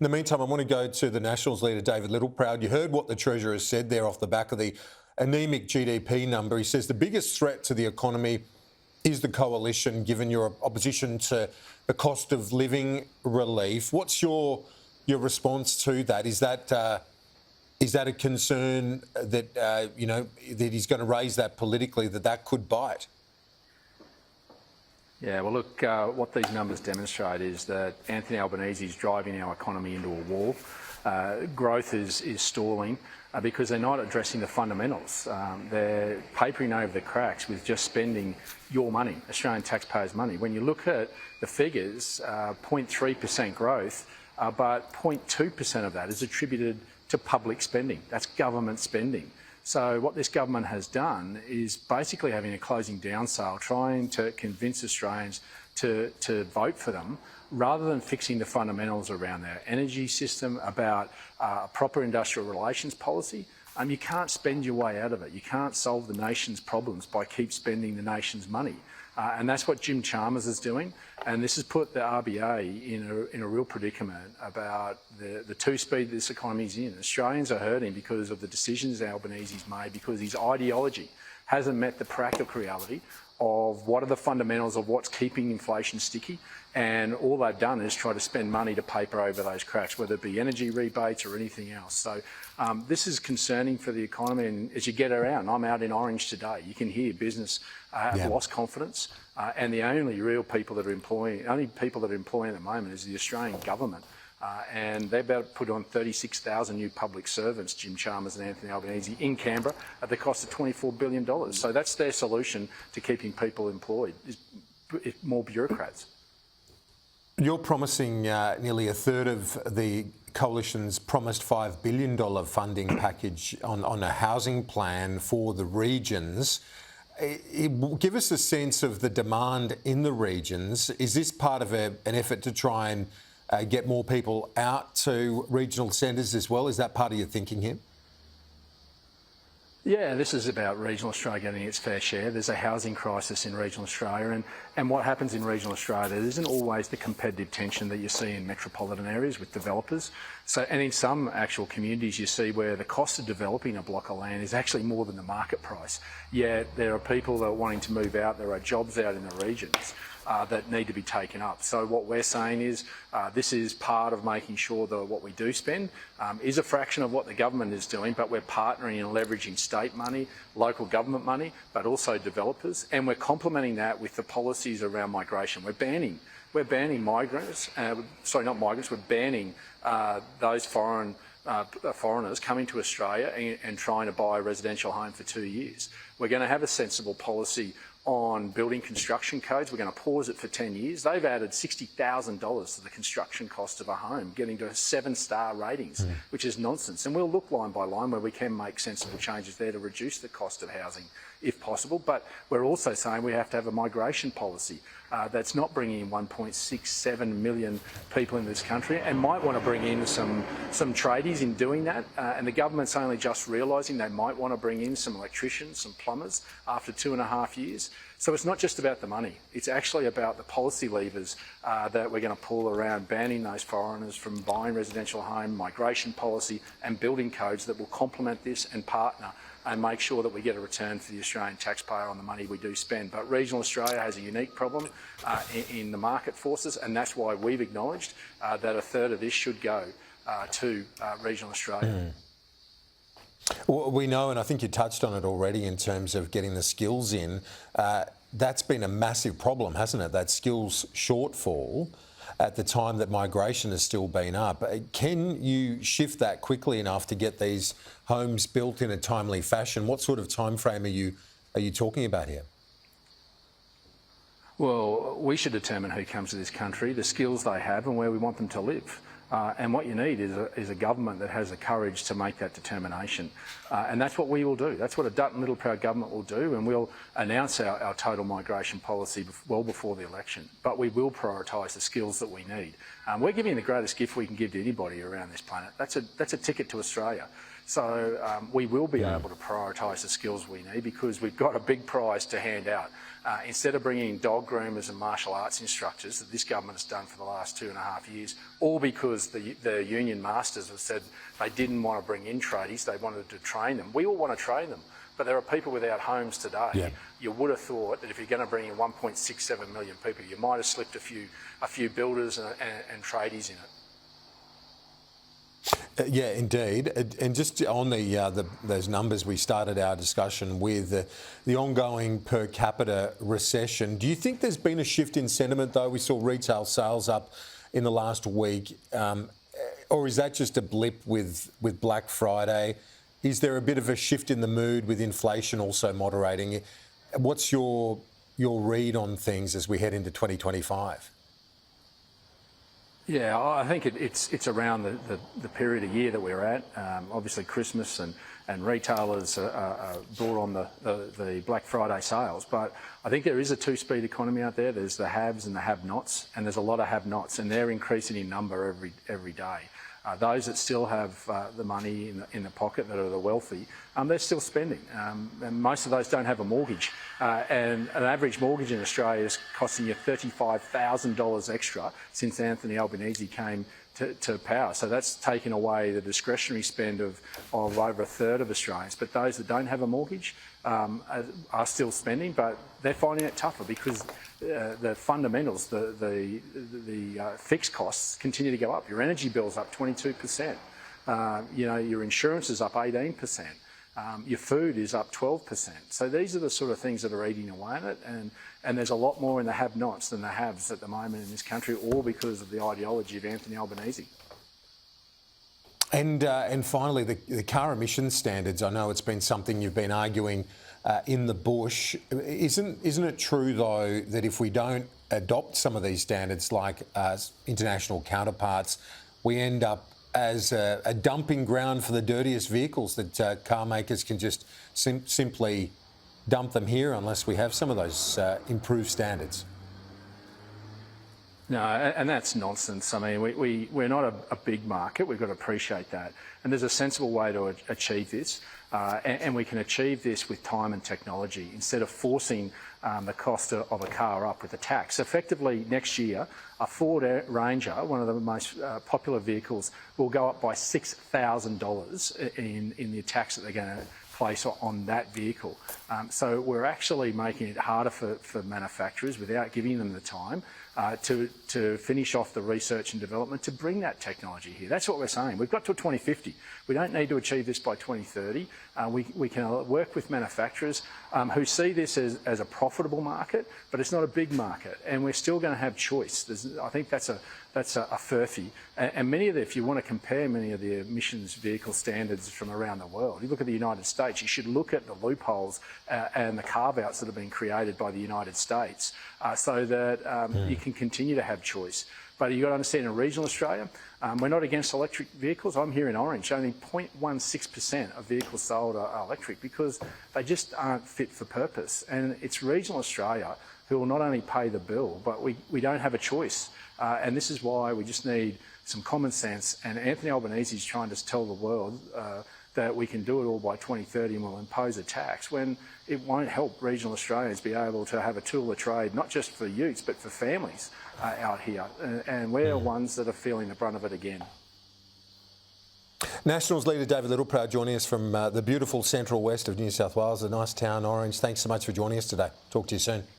In the meantime, I want to go to the Nationals leader, David Littleproud. You heard what the Treasurer said there off the back of the anemic GDP number. He says the biggest threat to the economy is the coalition, given your opposition to the cost of living relief. What's your response to that? Is that a concern that that he's going to raise that politically, that could bite? Yeah, well, look, what these numbers demonstrate is that Anthony Albanese is driving our economy into a wall. Growth is stalling because they're not addressing the fundamentals. They're papering over the cracks with just spending your money, Australian taxpayers' money. When you look at the figures, 0.3% growth, but 0.2% of that is attributed to public spending. That's government spending. So what this government has done is basically having a closing down sale, trying to convince Australians to vote for them, rather than fixing the fundamentals around their energy system, about a proper industrial relations policy. You can't spend your way out of it. You can't solve the nation's problems by keep spending the nation's money. And that's what Jim Chalmers is doing. And this has put the RBA in a real predicament about the two-speed this economy is in. Australians are hurting because of the decisions Albanese's made, because his ideology hasn't met the practical reality of what are the fundamentals of what's keeping inflation sticky. And all they've done is try to spend money to paper over those cracks, whether it be energy rebates or anything else. So this is concerning for the economy. And as you get around, I'm out in Orange today, you can hear business have lost confidence. And the only people that are employing at the moment is the Australian government. And they're about to put on 36,000 new public servants, Jim Chalmers and Anthony Albanese, in Canberra at the cost of $24 billion. So that's their solution to keeping people employed, is more bureaucrats. You're promising nearly a third of the Coalition's promised $5 billion funding package on a housing plan for the regions. Give us a sense of the demand in the regions. Is this part of an effort to try and get more people out to regional centres as well? Is that part of your thinking here? Yeah, this is about regional Australia getting its fair share. There's a housing crisis in regional Australia, and what happens in regional Australia, there isn't always the competitive tension that you see in metropolitan areas with developers. So, and in some actual communities you see where the cost of developing a block of land is actually more than the market price. Yet there are people that are wanting to move out, there are jobs out in the regions that need to be taken up. So what we're saying is this is part of making sure that what we do spend is a fraction of what the government is doing, but we're partnering and leveraging state money, local government money, but also developers, and we're complementing that with the policies around migration. We're banning migrants, we're banning those foreigners coming to Australia and trying to buy a residential home for 2 years. We're going to have a sensible policy on building construction codes. We're going to pause it for 10 years. They've added $60,000 to the construction cost of a home, getting to 7-star ratings, which is nonsense. And we'll look line by line where we can make sensible changes there to reduce the cost of housing if possible. But we're also saying we have to have a migration policy that's not bringing in 1.67 million people in this country, and might want to bring in some tradies in doing that. And the government's only just realising they might want to bring in some electricians, some plumbers after 2.5 years. So it's not just about the money, it's actually about the policy levers that we're going to pull around banning those foreigners from buying residential home, migration policy and building codes that will complement this and partner and make sure that we get a return for the Australian taxpayer on the money we do spend. But regional Australia has a unique problem in the market forces, and that's why we've acknowledged that a third of this should go to regional Australia. Well, we know, and I think you touched on it already in terms of getting the skills in, that's been a massive problem, hasn't it? That skills shortfall at the time that migration has still been up. Can you shift that quickly enough to get these homes built in a timely fashion? What sort of time frame are you talking about here? Well, we should determine who comes to this country, the skills they have and where we want them to live. And what you need is a government that has the courage to make that determination. And that's what we will do. That's what a Dutton Littleproud government will do, and we'll announce our total migration policy well before the election. But we will prioritise the skills that we need. We're giving the greatest gift we can give to anybody around this planet. That's a ticket to Australia. So we will be able to prioritise the skills we need because we've got a big prize to hand out. instead of bringing in dog groomers and martial arts instructors that this government has done for the last 2.5 years, all because the union masters have said they didn't want to bring in tradies, they wanted to train them. We all want to train them, but there are people without homes today. Yeah. You would have thought that if you're going to bring in 1.67 million people, you might have slipped a few builders and tradies in it. Yeah, indeed. And just on those numbers, we started our discussion with the ongoing per capita recession. Do you think there's been a shift in sentiment, though? We saw retail sales up in the last week. Or is that just a blip with Black Friday? Is there a bit of a shift in the mood with inflation also moderating? What's your read on things as we head into 2025? Yeah, I think it's around the period of year that we're at. Obviously, Christmas and retailers are brought on the Black Friday sales. But I think there is a two-speed economy out there. There's the haves and the have-nots, and there's a lot of have-nots, and they're increasing in number every day. Those that still have the money in the pocket, that are the wealthy, they're still spending. And most of those don't have a mortgage. And an average mortgage in Australia is costing you $35,000 extra since Anthony Albanese came to power. So that's taken away the discretionary spend of over a third of Australians. But those that don't have a mortgage are still spending, but they're finding it tougher because the fundamentals, the fixed costs continue to go up. Your energy bill's up 22%. Your insurance is up 18%. Your food is up 12%. So these are the sort of things that are eating away at it, and there's a lot more in the have-nots than the haves at the moment in this country, all because of the ideology of Anthony Albanese. And finally, the car emissions standards. I know it's been something you've been arguing in the bush. Isn't it true, though, that if we don't adopt some of these standards like international counterparts, we end up as a dumping ground for the dirtiest vehicles, that car makers can just simply dump them here unless we have some of those improved standards? No, and that's nonsense. I mean, we're not a big market. We've got to appreciate that. And there's a sensible way to achieve this. And we can achieve this with time and technology instead of forcing the cost of a car up with a tax. Effectively, next year, a Ford Ranger, one of the most popular vehicles, will go up by $6,000 in the tax that they're going to place on that vehicle. So we're actually making it harder for manufacturers without giving them the time to finish off the research and development to bring that technology here. That's what we're saying. We've got till 2050. We don't need to achieve this by 2030. We can work with manufacturers who see this as a profitable market, but it's not a big market, and we're still going to have choice. I think that's a furphy. And many of if you want to compare many of the emissions vehicle standards from around the world, you look at the United States, you should look at the loopholes and the carve-outs that have been created by the United States so that you can continue to have choice. But you've got to understand, in regional Australia, we're not against electric vehicles. I'm here in Orange. Only 0.16% of vehicles sold are electric because they just aren't fit for purpose. And it's regional Australia who will not only pay the bill, but we don't have a choice. And this is why we just need some common sense. And Anthony Albanese is trying to tell the world that we can do it all by 2030 and we'll impose a tax, when it won't help regional Australians be able to have a tool of trade, not just for youths, but for families out here. And we're the ones that are feeling the brunt of it again. Nationals leader David Littleproud joining us from the beautiful central west of New South Wales, a nice town, Orange. Thanks so much for joining us today. Talk to you soon.